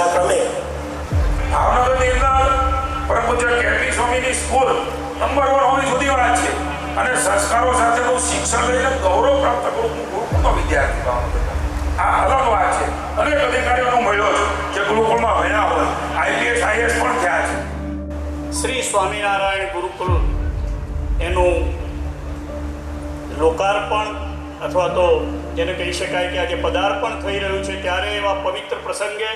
સૂચના ક્રમે ભાવનગરની અંદર પરમ પૂજ્ય કેપી સ્વામીની સ્કૂલ નંબર 1 હોવી સુધી વાત છે અને સંસ્કારો સાથેનું શિક્ષણ લઈને ગૌરવ પ્રાપ્ત ગુરુકુળનો વિદ્યાર્થી ભાવનગર આ અલગ વાત છે. અનેક અધિકારીઓનો મળ્યો છે જે ગુરુકુળમાં ભણ્યા હોય, IPS IAS પણ થયા છે. શ્રી સ્વામિનારાયણ ગુરુકુળ એનું લોકાર્પણ અથવા તો જેને કહી શકાય કે આજે પદાર્પણ થઈ રહ્યું છે, ત્યારે એવા પવિત્ર પ્રસંગે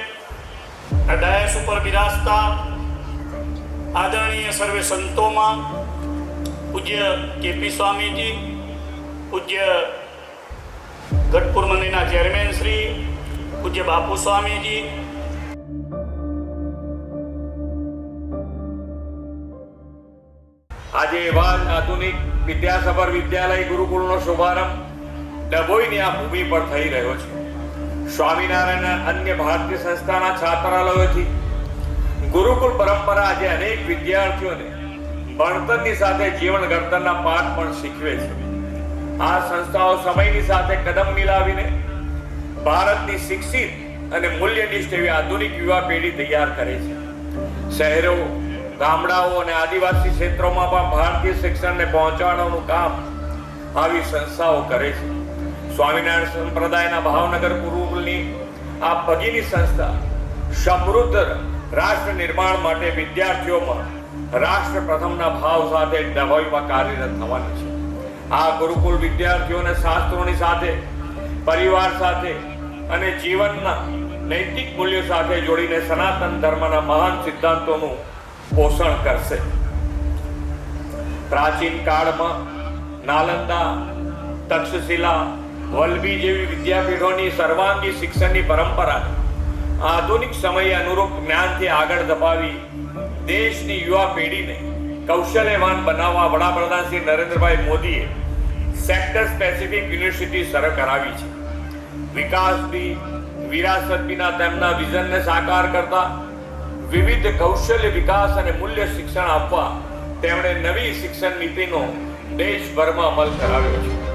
આ ડાયસ ઉપર બિરાજતા આદરણીય સર્વે સંતોમાં પૂજ્ય કેપી સ્વામીજી, પૂજ્ય ગઢપુર મંદિરના ચેરમેન શ્રી પૂજ્ય બાપુ સ્વામીજી, આજે એવા આધુનિક વિદ્યાસભર વિદ્યાલય ગુરુકુળનો શુભારંભ ડભોઈની આ ભૂમિ પર થઈ રહ્યો છે. સ્વામિનારાયણ અન્ય ભારતીય સંસ્થાના છાત્રાલયોથી ગુરુકુળ પરંપરા આજે અનેક વિદ્યાર્થીઓને ભણતરની સાથે જીવન ઘડતરના પાઠ પણ શીખવે છે. આ સંસ્થાઓ સમયની સાથે કદમ મિલાવીને ભારતની શિક્ષિત અને મૂલ્યનિષ્ઠ એવી આધુનિક યુવા પેઢી તૈયાર કરે છે. શહેરો, ગામડાઓ અને આદિવાસી ક્ષેત્રોમાં પણ ભારતીય શિક્ષણને પહોંચાડવાનું કામ આવી સંસ્થાઓ કરે છે. સ્વામિનારાયણ સંપ્રદાયના ભાવનગર ગુરુકુળની આ ભગીની સંસ્થા સમૃદ્ધ રાષ્ટ્ર નિર્માણ માટે વિદ્યાર્થીઓમાં રાષ્ટ્ર પ્રથમના ભાવ સાથે ડભોઈમાં કાર્યરત થવાની છે. આ ગુરુકુળ વિદ્યાર્થીઓને શાસ્ત્રોની સાથે, પરિવાર સાથે અને જીવનના નૈતિક મૂલ્યો સાથે જોડીને સનાતન ધર્મના મહાન સિદ્ધાંતોનું પોષણ કરશે. પ્રાચીન કાળમાં નાલંદા, તક્ષશિલા, વલ્લભી જેવી વિદ્યાપીઠોની સર્વાંગી શિક્ષણની પરંપરા આધુનિક સમય અનુરૂપ જ્ઞાનથી આગળ ધપાવી દેશની યુવા પેઢીને કૌશલ્યવાન બનાવવા વડાપ્રધાન શ્રી નરેન્દ્રભાઈ મોદીએ સેક્ટર સ્પેસિફિક યુનિવર્સિટી શરૂ કરાવી છે. વિકાસ બી, વિરાસત બીના તેમના વિઝનને સાકાર કરતા વિવિધ કૌશલ્ય વિકાસ અને મૂલ્ય શિક્ષણ આપવા તેમણે નવી શિક્ષણ નીતિનો દેશભરમાં અમલ કરાવ્યો છે.